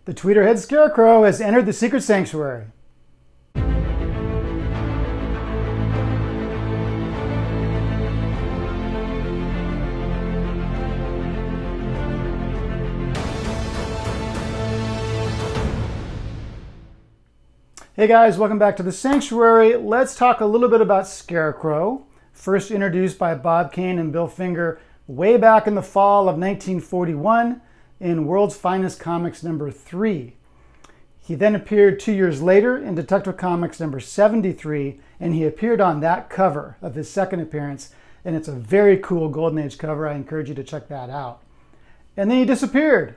The Tweeterhead Scarecrow has entered the secret sanctuary. Hey guys, welcome back to the Sanctuary. Let's talk a little bit about Scarecrow, first introduced by Bob Kane and Bill Finger way back in the fall of 1941 in World's Finest Comics number 3. He then appeared 2 years later in Detective Comics number 73, and he appeared on that cover of his second appearance, and it's a very cool Golden Age cover. I encourage you to check that out. And then he disappeared.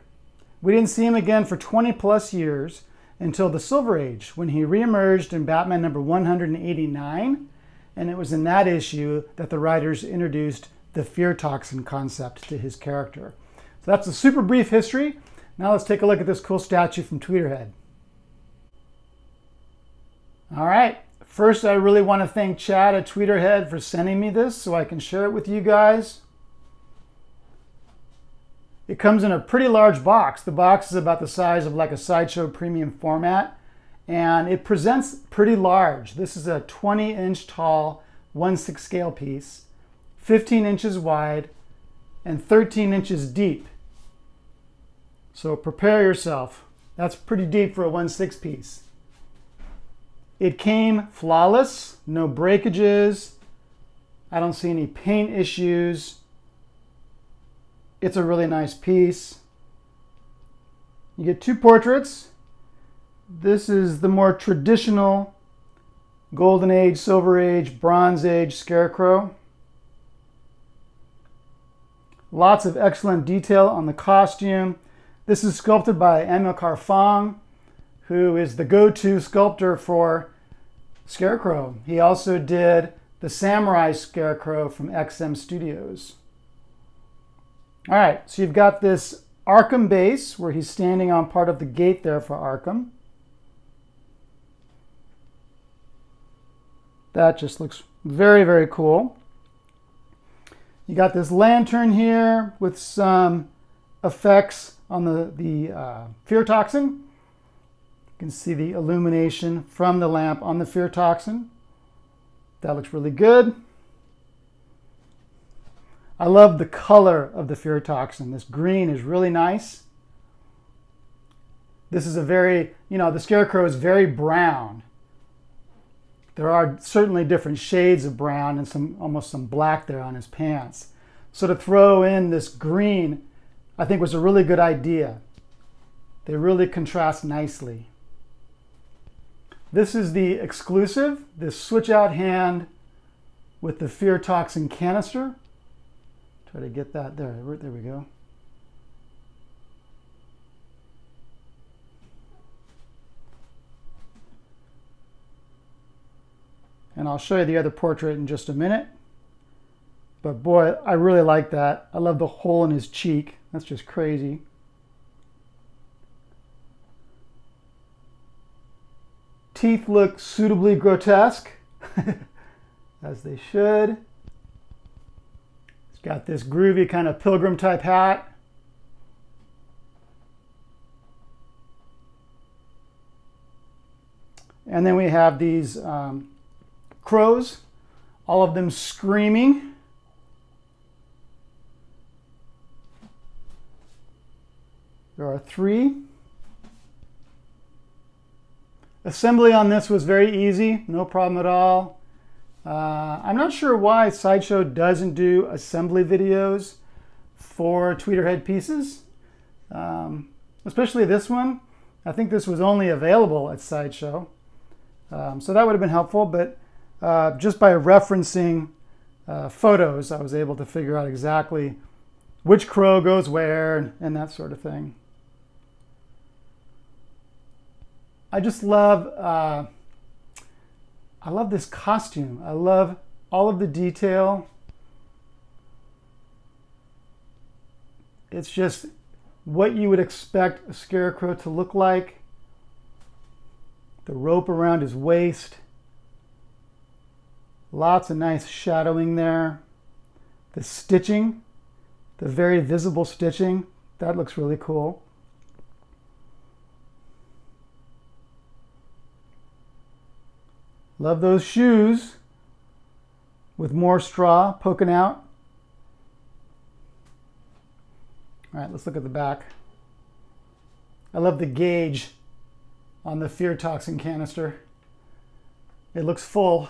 We didn't see him again for 20 plus years until the Silver Age, when he reemerged in Batman number 189, and it was in that issue that the writers introduced the fear toxin concept to his character. So that's a super brief history. Now let's take a look at this cool statue from Tweeterhead. All right, first I really want to thank Chad at Tweeterhead for sending me this so I can share it with you guys. It comes in a pretty large box. The box is about the size of like a Sideshow premium format, and it presents pretty large. This is a 20-inch tall 1/6 scale piece, 15 inches wide, and 13 inches deep. So prepare yourself. That's pretty deep for a 1/6 piece. It came flawless, no breakages. I don't see any paint issues. It's a really nice piece. You get two portraits. This is the more traditional Golden Age, Silver Age, Bronze Age Scarecrow. Lots of excellent detail on the costume. This is sculpted by Amilcar Fong, who is the go-to sculptor for Scarecrow. He also did the Samurai Scarecrow from XM Studios. All right, so you've got this Arkham base where he's standing on part of the gate there for Arkham. That just looks very, very cool. You got this lantern here with some effects on the fear toxin. You can see the illumination from the lamp on the fear toxin. That looks really good. I love the color of the fear toxin. This green is really nice. This is a very, the Scarecrow is very brown. There are certainly different shades of brown and almost some black there on his pants. So to throw in this green, I think was a really good idea. They really contrast nicely. This is the exclusive, this switch out hand with the fear toxin canister. Try to get that there. There we go. And I'll show you the other portrait in just a minute. But boy, I really like that. I love the hole in his cheek. That's just crazy. Teeth look suitably grotesque, as they should. He's got this groovy kind of pilgrim type hat. And then we have these crows, all of them screaming. There are 3. Assembly on this was very easy, no problem at all. I'm not sure why Sideshow doesn't do assembly videos for Tweeterhead pieces, especially this one. I think this was only available at Sideshow, so that would have been helpful, but just by referencing photos, I was able to figure out exactly which crow goes where and that sort of thing. I just love, I love this costume. I love all of the detail. It's just what you would expect a Scarecrow to look like. The rope around his waist. Lots of nice shadowing there. The stitching, the very visible stitching, that looks really cool. Love those shoes with more straw poking out. All right, let's look at the back. I love the gauge on the fear toxin canister. It looks full.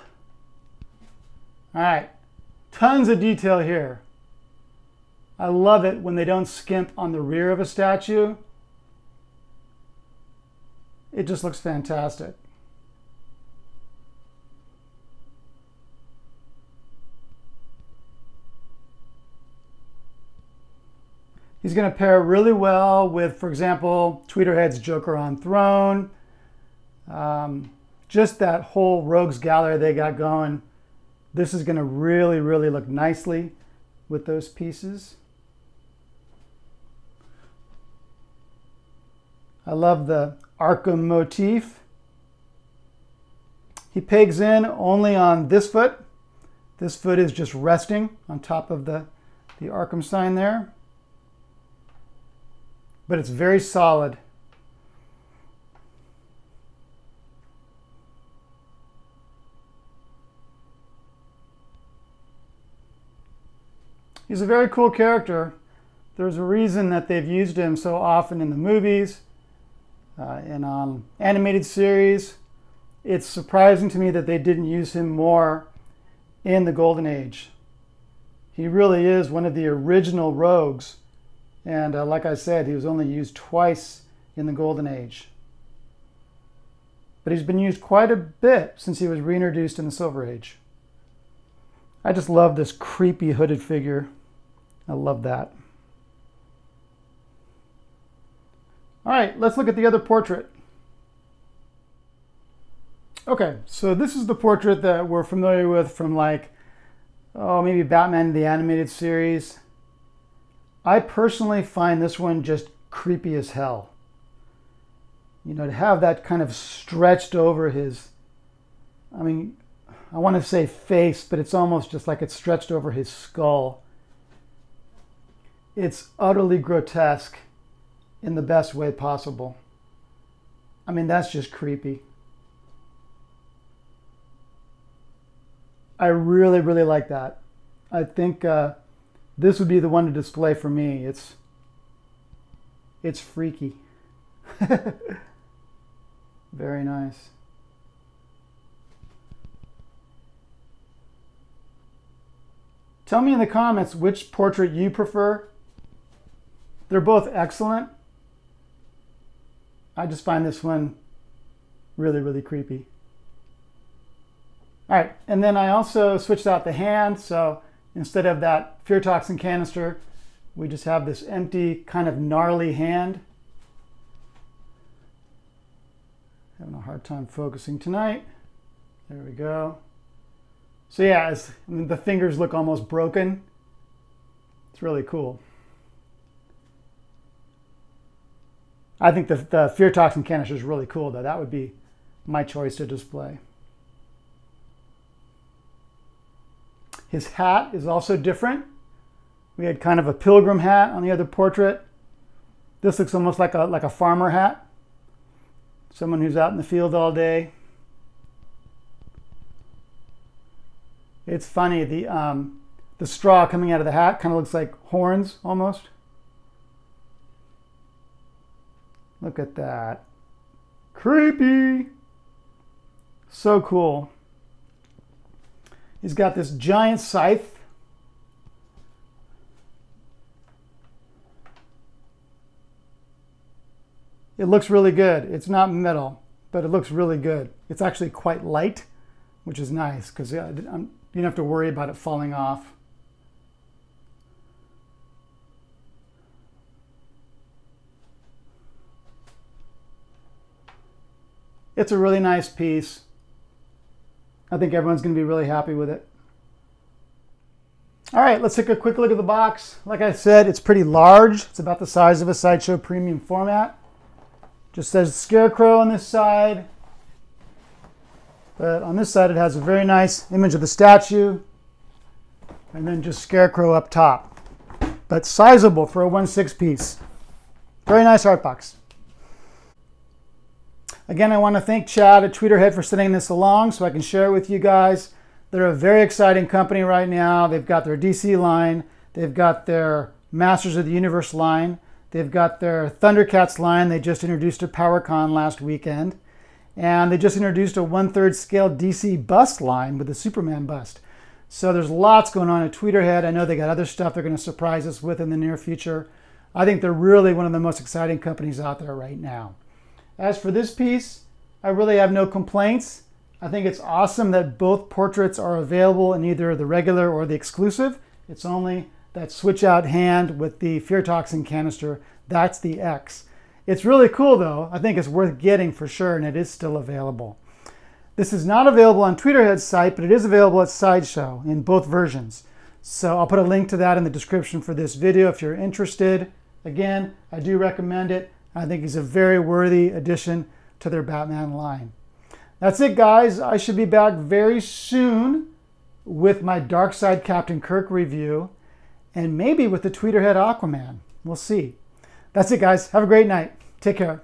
All right, tons of detail here. I love it when they don't skimp on the rear of a statue. It just looks fantastic. He's going to pair really well with, for example, Tweeterhead's Joker on Throne. Just that whole rogues gallery they got going. This is going to really, really look nicely with those pieces. I love the Arkham motif. He pegs in only on this foot. This foot is just resting on top of the Arkham sign there. But it's very solid. He's a very cool character. There's a reason that they've used him so often in the movies and on animated series. It's surprising to me that they didn't use him more in the Golden Age. He really is one of the original rogues. And like I said, he was only used twice in the Golden Age. But he's been used quite a bit since he was reintroduced in the Silver Age. I just love this creepy hooded figure. I love that. All right, let's look at the other portrait. Okay, so this is the portrait that we're familiar with from maybe Batman the Animated Series. I personally find this one just creepy as hell. You know, to have that kind of stretched over his, I want to say face, but it's almost just like it's stretched over his skull. It's utterly grotesque in the best way possible. That's just creepy. I really, really like that. I think this would be the one to display for me. It's freaky. Very nice. Tell me in the comments which portrait you prefer. They're both excellent. I just find this one really, really creepy. All right, and then I also switched out the hand, so instead of that fear toxin canister, we just have this empty, kind of gnarly hand. Having a hard time focusing tonight. There we go. So yeah, the fingers look almost broken. It's really cool. I think the fear toxin canister is really cool, though. That would be my choice to display. His hat is also different. We had kind of a pilgrim hat on the other portrait. This looks almost like a farmer hat. Someone who's out in the field all day. It's funny, the straw coming out of the hat kind of looks like horns almost. Look at that. Creepy. So cool. He's got this giant scythe. It looks really good. It's not metal, but it looks really good. It's actually quite light, which is nice because you don't have to worry about it falling off. It's a really nice piece. I think everyone's going to be really happy with it. All right, let's take a quick look at the box. Like I said, it's pretty large. It's about the size of a Sideshow premium format. Just says Scarecrow on this side. But on this side, it has a very nice image of the statue. And then just Scarecrow up top. But sizable for a 1/6 piece. Very nice art box. Again, I want to thank Chad at Tweeterhead for sending this along so I can share it with you guys. They're a very exciting company right now. They've got their DC line. They've got their Masters of the Universe line. They've got their Thundercats line. They just introduced at PowerCon last weekend. And they just introduced a 1/3 scale DC bust line with a Superman bust. So there's lots going on at Tweeterhead. I know they got other stuff they're going to surprise us with in the near future. I think they're really one of the most exciting companies out there right now. As for this piece, I really have no complaints. I think it's awesome that both portraits are available in either the regular or the exclusive. It's only that switch out hand with the fear toxin canister. That's the X. It's really cool though. I think it's worth getting for sure, and it is still available. This is not available on Tweeterhead's site, but it is available at Sideshow in both versions. So I'll put a link to that in the description for this video if you're interested. Again, I do recommend it. I think he's a very worthy addition to their Batman line. That's it, guys. I should be back very soon with my Darkseid Captain Kirk review and maybe with the Tweeterhead Aquaman. We'll see. That's it, guys. Have a great night. Take care.